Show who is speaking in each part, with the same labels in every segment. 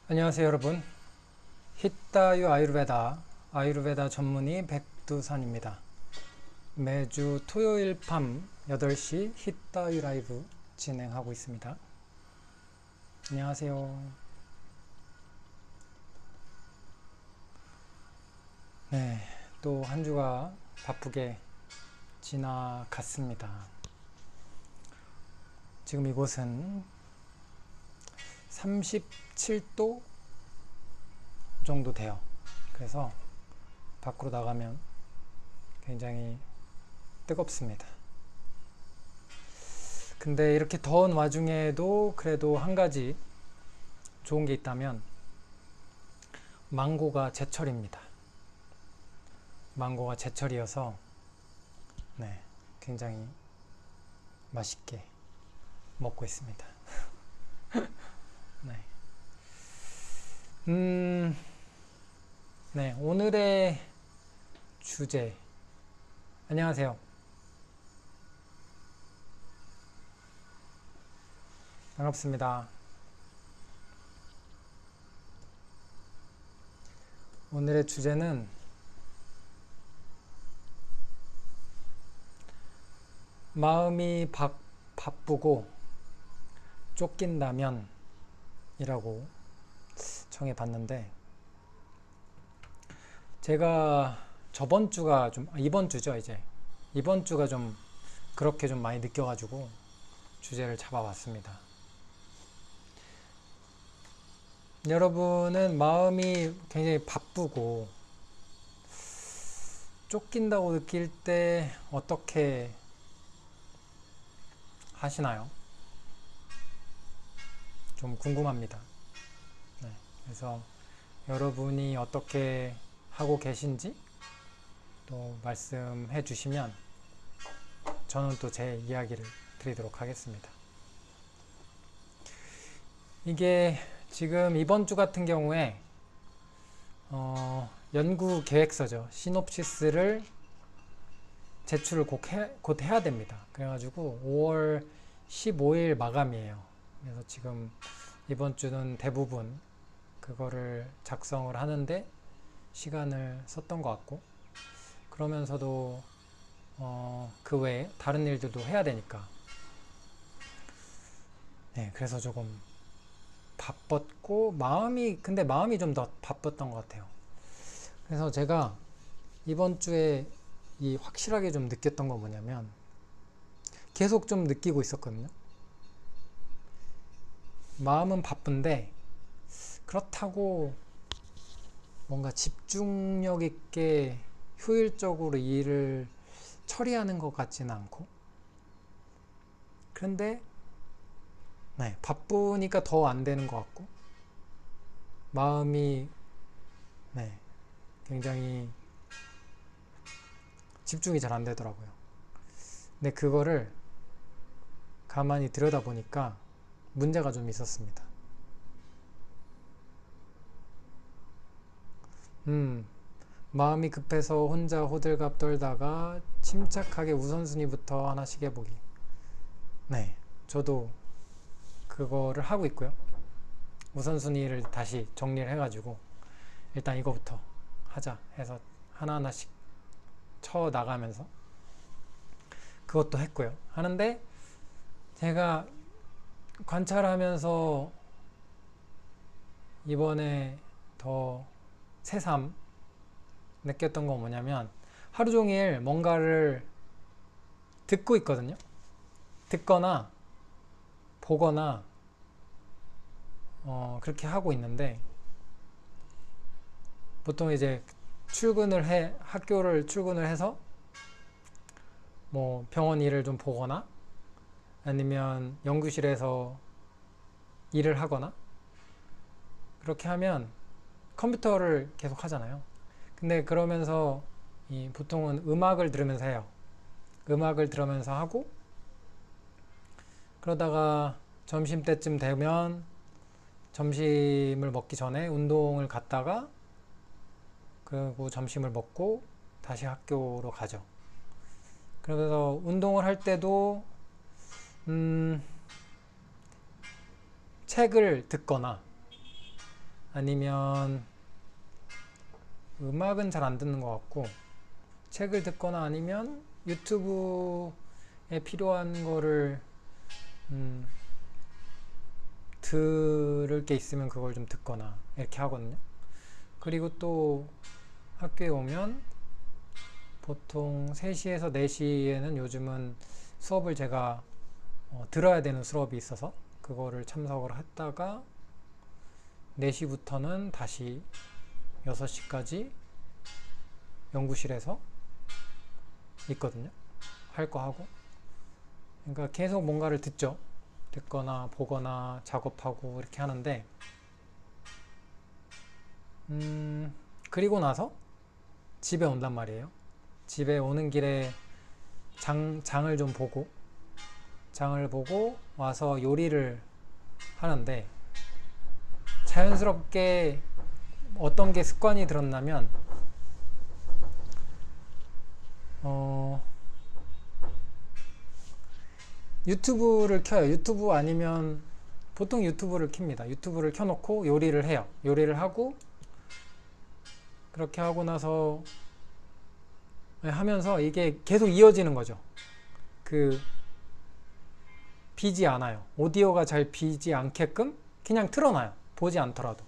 Speaker 1: 안녕하세요 여러분. 히타유 아유르베다 전문의 백두산입니다. 매주 토요일 밤 8시 히타유 라이브 진행하고 있습니다. 안녕하세요. 네, 또 한 주가 바쁘게 지나갔습니다. 지금 이곳은 37도 정도 돼요. 그래서 밖으로 나가면 굉장히 뜨겁습니다. 근데 이렇게 더운 와중에도 그래도 한 가지 좋은 게 있다면 망고가 제철입니다. 망고가 제철이어서 네, 굉장히 맛있게 먹고 있습니다. 네. 네, 오늘의 주제. 안녕하세요. 반갑습니다. 오늘의 주제는 마음이 바쁘고 쫓긴다면 이라고 정해봤는데, 제가 저번 주가 이번 주죠, 이번 주가 좀 그렇게 좀 많이 느껴가지고 주제를 잡아봤습니다. 여러분은 마음이 굉장히 바쁘고 쫓긴다고 느낄 때 어떻게 하시나요? 좀 궁금합니다. 네, 그래서 여러분이 어떻게 하고 계신지 또 말씀해 주시면 저는 또 제 이야기를 드리도록 하겠습니다. 이게 지금 이번 주 같은 경우에 연구 계획서죠. 시놉시스를 제출을 곧 해야 됩니다. 그래가지고 5월 15일 마감이에요. 그래서 지금 이번 주는 대부분 그거를 작성을 하는데 시간을 썼던 것 같고, 그러면서도 그 외에 다른 일들도 해야 되니까 네, 그래서 조금 바빴고 근데 마음이 좀 더 바빴던 것 같아요. 그래서 제가 이번 주에 확실하게 좀 느꼈던 건 뭐냐면, 계속 좀 느끼고 있었거든요. 마음은 바쁜데 그렇다고 뭔가 집중력 있게 효율적으로 일을 처리하는 것 같지는 않고, 그런데 네, 바쁘니까 더 안 되는 것 같고, 마음이 네, 굉장히 집중이 잘 안 되더라고요. 근데 그거를 가만히 들여다보니까 문제가 좀 있었습니다. 마음이 급해서 혼자 호들갑 떨다가 침착하게 우선순위부터 하나씩 해보기. 네, 저도 그거를 하고 있고요. 우선순위를 다시 정리를 해가지고 일단 이거부터 하자 해서 하나하나씩 쳐 나가면서 그것도 했고요. 하는데 제가 관찰하면서 이번에 더 새삼 느꼈던 건 뭐냐면, 하루 종일 뭔가를 듣고 있거든요. 듣거나 보거나 그렇게 하고 있는데, 보통 이제 학교를 출근을 해서 뭐 병원 일을 좀 보거나 아니면 연구실에서 일을 하거나 그렇게 하면 컴퓨터를 계속 하잖아요. 근데 그러면서 보통은 음악을 들으면서 해요. 음악을 들으면서 하고, 그러다가 점심때쯤 되면 점심을 먹기 전에 운동을 갔다가, 그리고 점심을 먹고 다시 학교로 가죠. 그래서 운동을 할 때도 책을 듣거나 아니면 음악은 잘 안 듣는 것 같고, 책을 듣거나 아니면 유튜브에 필요한 거를 들을 게 있으면 그걸 좀 듣거나 이렇게 하거든요. 그리고 또 학교에 오면 보통 3시에서 4시에는 요즘은 수업을 제가 들어야 되는 수업이 있어서 그거를 참석을 했다가 4시부터는 다시 6시까지 연구실에서 있거든요. 할 거 하고. 그러니까 계속 뭔가를 듣거나 보거나 작업하고 이렇게 하는데, 그리고 나서 집에 온단 말이에요. 집에 오는 길에 장을 좀 보고, 장을 보고 와서 요리를 하는데, 자연스럽게 어떤 게 습관이 들었냐면, 유튜브를 켜요. 유튜브 아니면 보통 유튜브를 켭니다. 유튜브를 켜놓고 요리를 해요. 요리를 하고, 그렇게 하고 나서 하면서 이게 계속 이어지는 거죠. 비지 않아요. 오디오가 잘 비지 않게끔 그냥 틀어놔요. 보지 않더라도.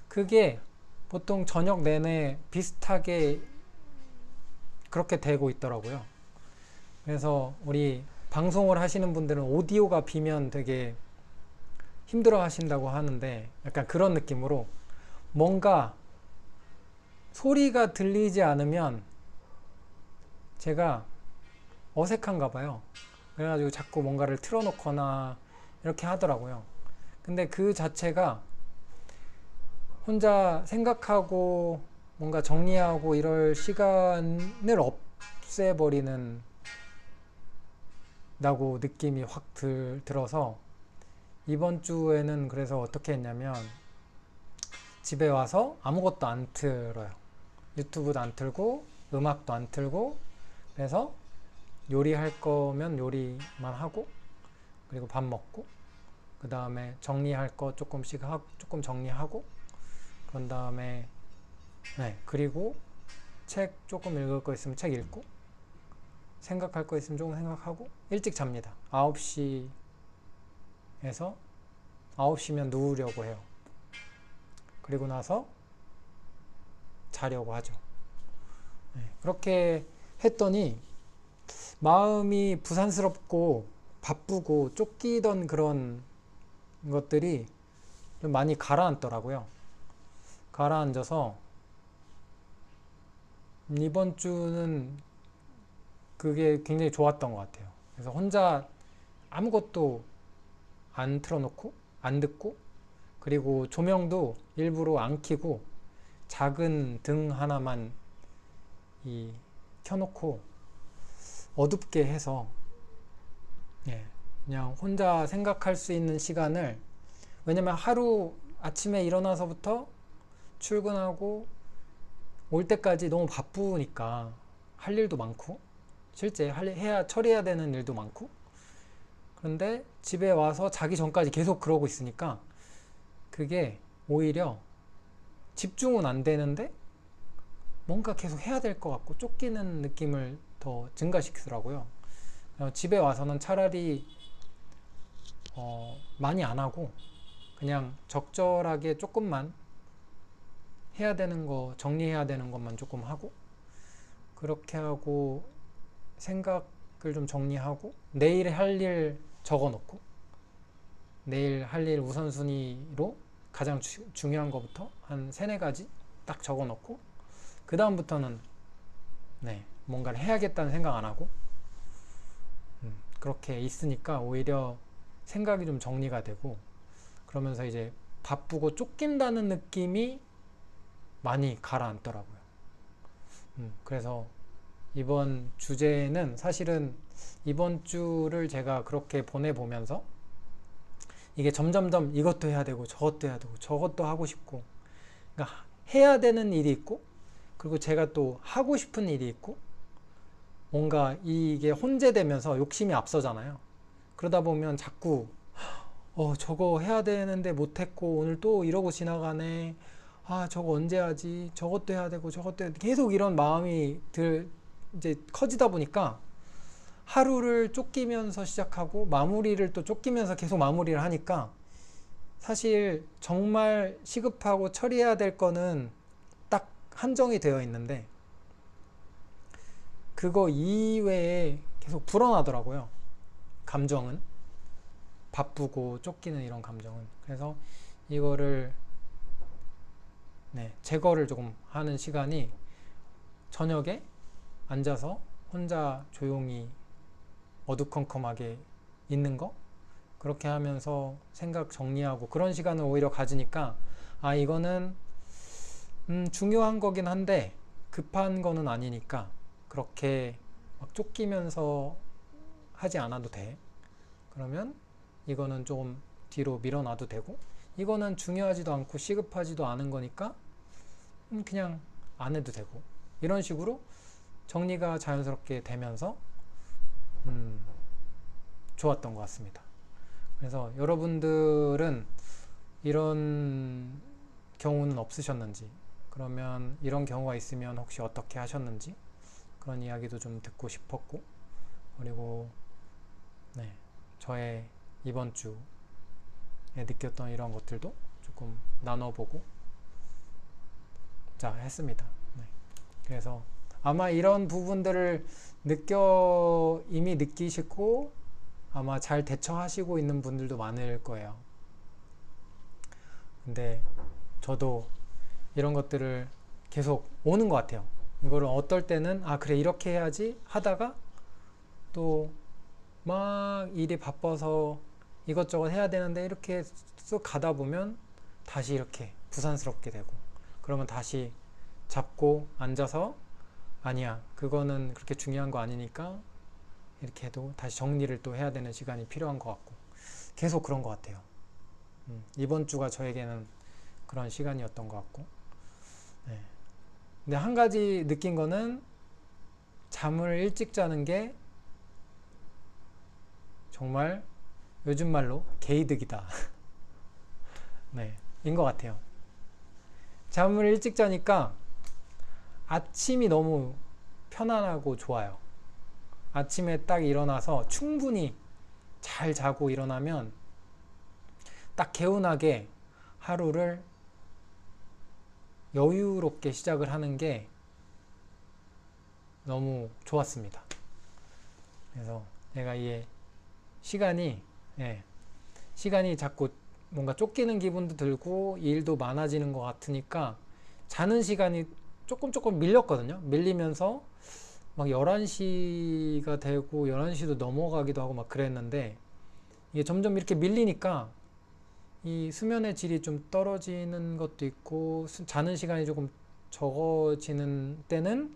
Speaker 1: 그게 보통 저녁 내내 비슷하게 그렇게 되고 있더라고요. 그래서 우리 방송을 하시는 분들은 오디오가 비면 되게 힘들어 하신다고 하는데, 약간 그런 느낌으로 뭔가 소리가 들리지 않으면 제가 어색한가 봐요. 그래가지고 자꾸 뭔가를 틀어놓거나 이렇게 하더라고요. 근데 그 자체가 혼자 생각하고 뭔가 정리하고 이럴 시간을 없애버리는 다고 느낌이 확 들어서, 이번 주에는 그래서 어떻게 했냐면 집에 와서 아무것도 안 틀어요. 유튜브도 안 틀고 음악도 안 틀고, 그래서 요리할 거면 요리만 하고, 그리고 밥 먹고, 그 다음에 정리할 거 조금 정리하고, 그런 다음에 그리고 책 조금 읽을 거 있으면 책 읽고, 생각할 거 있으면 조금 생각하고, 일찍 잡니다. 9시에서 9시면 누우려고 해요. 그리고 나서 자려고 하죠. 그렇게 했더니 마음이 부산스럽고 바쁘고 쫓기던 그런 것들이 좀 많이 가라앉더라고요. 가라앉아서 이번 주는 그게 굉장히 좋았던 것 같아요. 그래서 혼자 아무것도 안 틀어놓고 안 듣고, 그리고 조명도 일부러 안 켜고 작은 등 하나만 켜놓고 어둡게 해서 그냥 혼자 생각할 수 있는 시간을, 왜냐면 하루 아침에 일어나서부터 출근하고 올 때까지 너무 바쁘니까 할 일도 많고, 실제 처리해야 되는 일도 많고, 그런데 집에 와서 자기 전까지 계속 그러고 있으니까 그게 오히려 집중은 안 되는데 뭔가 계속 해야 될 것 같고 쫓기는 느낌을 더 증가시키더라고요. 집에 와서는 차라리 많이 안 하고 그냥 적절하게 조금만 해야 되는 거, 정리해야 되는 것만 조금 하고, 그렇게 하고 생각을 좀 정리하고, 내일 할 일 적어놓고, 내일 할 일 우선순위로 가장 중요한 것부터 한 3-4가지 딱 적어놓고, 그 다음부터는 뭔가를 해야겠다는 생각 안 하고, 그렇게 있으니까 오히려 생각이 좀 정리가 되고, 그러면서 이제 바쁘고 쫓긴다는 느낌이 많이 가라앉더라고요. 그래서 이번 주제는 사실은 이번 주를 제가 그렇게 보내보면서 이게 점점점 이것도 해야 되고 저것도 해야 되고 저것도 하고 싶고, 그러니까 해야 되는 일이 있고, 그리고 제가 또 하고 싶은 일이 있고, 뭔가 이게 혼재되면서 욕심이 앞서잖아요. 그러다 보면 자꾸 저거 해야 되는데 못했고 오늘 또 이러고 지나가네. 아, 저거 언제 하지? 저것도 해야 되고 저것도 해야 되고 계속 이런 마음이 이제 커지다 보니까 하루를 쫓기면서 시작하고 마무리를 또 쫓기면서 계속 마무리를 하니까 사실 정말 시급하고 처리해야 될 거는 딱 한정이 되어 있는데 그거 이외에 계속 불어나더라고요. 감정은. 바쁘고 쫓기는 이런 감정은. 그래서 이거를 제거를 조금 하는 시간이 저녁에 앉아서 혼자 조용히 어두컴컴하게 있는 거, 그렇게 하면서 생각 정리하고 그런 시간을 오히려 가지니까 이거는 중요한 거긴 한데 급한 거는 아니니까 그렇게 막 쫓기면서 하지 않아도 돼. 그러면 이거는 조금 뒤로 밀어놔도 되고, 이거는 중요하지도 않고 시급하지도 않은 거니까 그냥 안 해도 되고, 이런 식으로 정리가 자연스럽게 되면서 좋았던 것 같습니다. 그래서 여러분들은 이런 경우는 없으셨는지, 그러면 이런 경우가 있으면 혹시 어떻게 하셨는지 그런 이야기도 좀 듣고 싶었고, 그리고 저의 이번 주에 느꼈던 이런 것들도 조금 나눠보고 자 했습니다. 그래서 아마 이런 부분들을 이미 느끼시고 아마 잘 대처하시고 있는 분들도 많을 거예요. 근데 저도 이런 것들을 계속 오는 것 같아요. 이거를 어떨 때는 그래 이렇게 해야지 하다가 또 막 일이 바빠서 이것저것 해야 되는데 이렇게 쑥 가다 보면 다시 이렇게 부산스럽게 되고, 그러면 다시 잡고 앉아서 아니야 그거는 그렇게 중요한 거 아니니까 이렇게 해도 다시 정리를 또 해야 되는 시간이 필요한 것 같고, 계속 그런 것 같아요. 이번 주가 저에게는 그런 시간이었던 것 같고, 근데 한 가지 느낀 거는 잠을 일찍 자는 게 정말 요즘 말로 개이득이다. 인 것 같아요. 잠을 일찍 자니까 아침이 너무 편안하고 좋아요. 아침에 딱 일어나서 충분히 잘 자고 일어나면 딱 개운하게 하루를 여유롭게 시작을 하는 게 너무 좋았습니다. 그래서 내가 이 시간이 자꾸 뭔가 쫓기는 기분도 들고 일도 많아지는 것 같으니까 자는 시간이 조금 밀렸거든요. 밀리면서 막 11시가 되고 11시도 넘어가기도 하고 막 그랬는데, 이게 점점 이렇게 밀리니까 이 수면의 질이 좀 떨어지는 것도 있고 자는 시간이 조금 적어지는 때는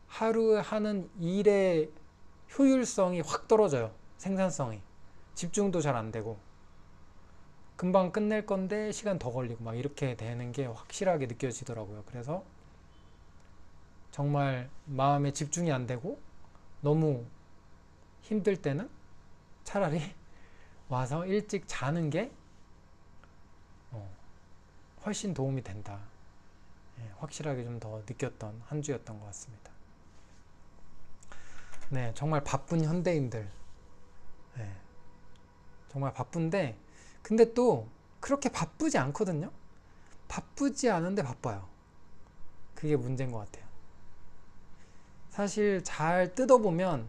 Speaker 1: 하루에 하는 일의 효율성이 확 떨어져요. 생산성이. 집중도 잘 안 되고 금방 끝낼 건데 시간 더 걸리고 막 이렇게 되는 게 확실하게 느껴지더라고요. 그래서 정말 마음에 집중이 안 되고 너무 힘들 때는 차라리 와서 일찍 자는 게 훨씬 도움이 된다. 확실하게 좀 더 느꼈던 한 주였던 것 같습니다. 정말 바쁜 현대인들. 정말 바쁜데 근데 또 그렇게 바쁘지 않거든요. 바쁘지 않은데 바빠요. 그게 문제인 것 같아요. 사실 잘 뜯어보면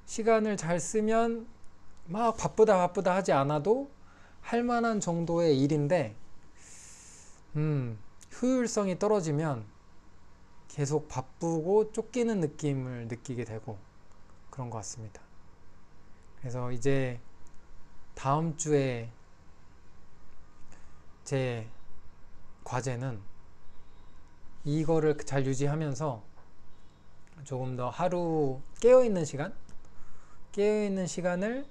Speaker 1: 시간을 잘 쓰면 막 바쁘다 하지 않아도 할 만한 정도의 일인데 효율성이 떨어지면 계속 바쁘고 쫓기는 느낌을 느끼게 되고 그런 것 같습니다. 그래서 이제 다음 주에 제 과제는 이거를 잘 유지하면서 조금 더 하루 깨어있는 시간을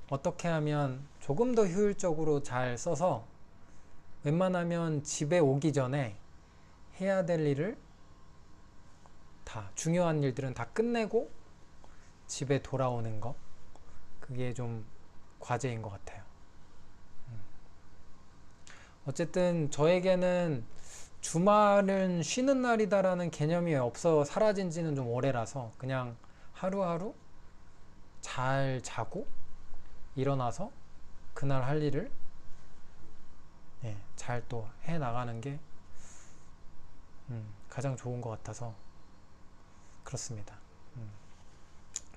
Speaker 1: 어떻게 하면 조금 더 효율적으로 잘 써서 웬만하면 집에 오기 전에 해야 될 일을 중요한 일들은 다 끝내고 집에 돌아오는 거, 그게 좀 과제인 것 같아요. 어쨌든 저에게는 주말은 쉬는 날이다라는 개념이 없어 사라진 지는 좀 오래라서 그냥 하루하루 잘 자고 일어나서 그날 할 일을 잘 또 해 나가는 게 가장 좋은 것 같아서 그렇습니다.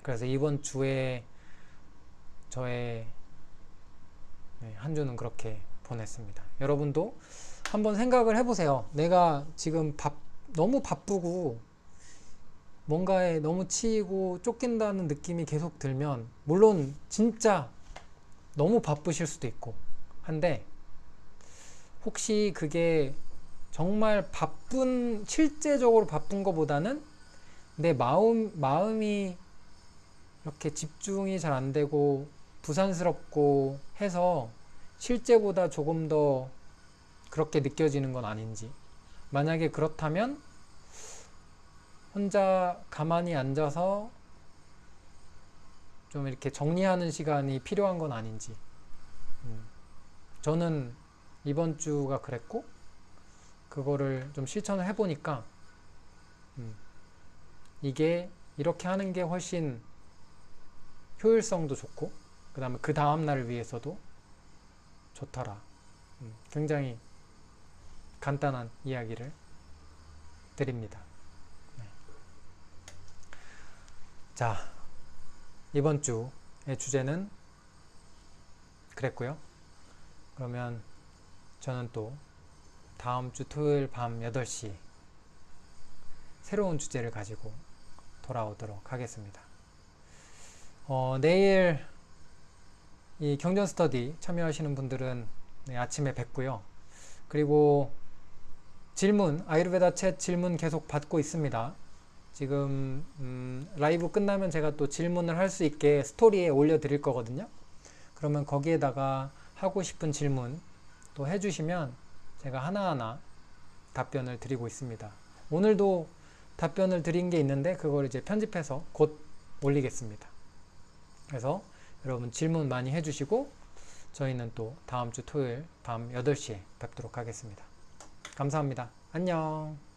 Speaker 1: 그래서 이번 주에 저의 한 주는 그렇게 보냈습니다. 여러분도 한번 생각을 해보세요. 내가 지금 너무 바쁘고 뭔가에 너무 치이고 쫓긴다는 느낌이 계속 들면, 물론 진짜 너무 바쁘실 수도 있고 한데, 혹시 그게 정말 실제적으로 바쁜 것보다는 내 마음이 이렇게 집중이 잘 안 되고 부산스럽고 해서 실제보다 조금 더 그렇게 느껴지는 건 아닌지, 만약에 그렇다면 혼자 가만히 앉아서 좀 이렇게 정리하는 시간이 필요한 건 아닌지. 저는 이번 주가 그랬고, 그거를 좀 실천을 해보니까 이게 이렇게 하는 게 훨씬 효율성도 좋고, 그 다음에 그 다음날을 위해서도 좋더라. 굉장히 간단한 이야기를 드립니다. 자, 이번 주의 주제는 그랬고요. 그러면 저는 또 다음 주 토요일 밤 8시 새로운 주제를 가지고 돌아오도록 하겠습니다. 내일 이 경전 스터디 참여하시는 분들은 아침에 뵙고요. 그리고 아유르베다 챗 질문 계속 받고 있습니다. 지금 라이브 끝나면 제가 또 질문을 할 수 있게 스토리에 올려드릴 거거든요. 그러면 거기에다가 하고 싶은 질문 또 해주시면 제가 하나하나 답변을 드리고 있습니다. 오늘도 답변을 드린 게 있는데 그걸 이제 편집해서 곧 올리겠습니다. 그래서 여러분 질문 많이 해주시고 저희는 또 다음 주 토요일 밤 8시에 뵙도록 하겠습니다. 감사합니다. 안녕.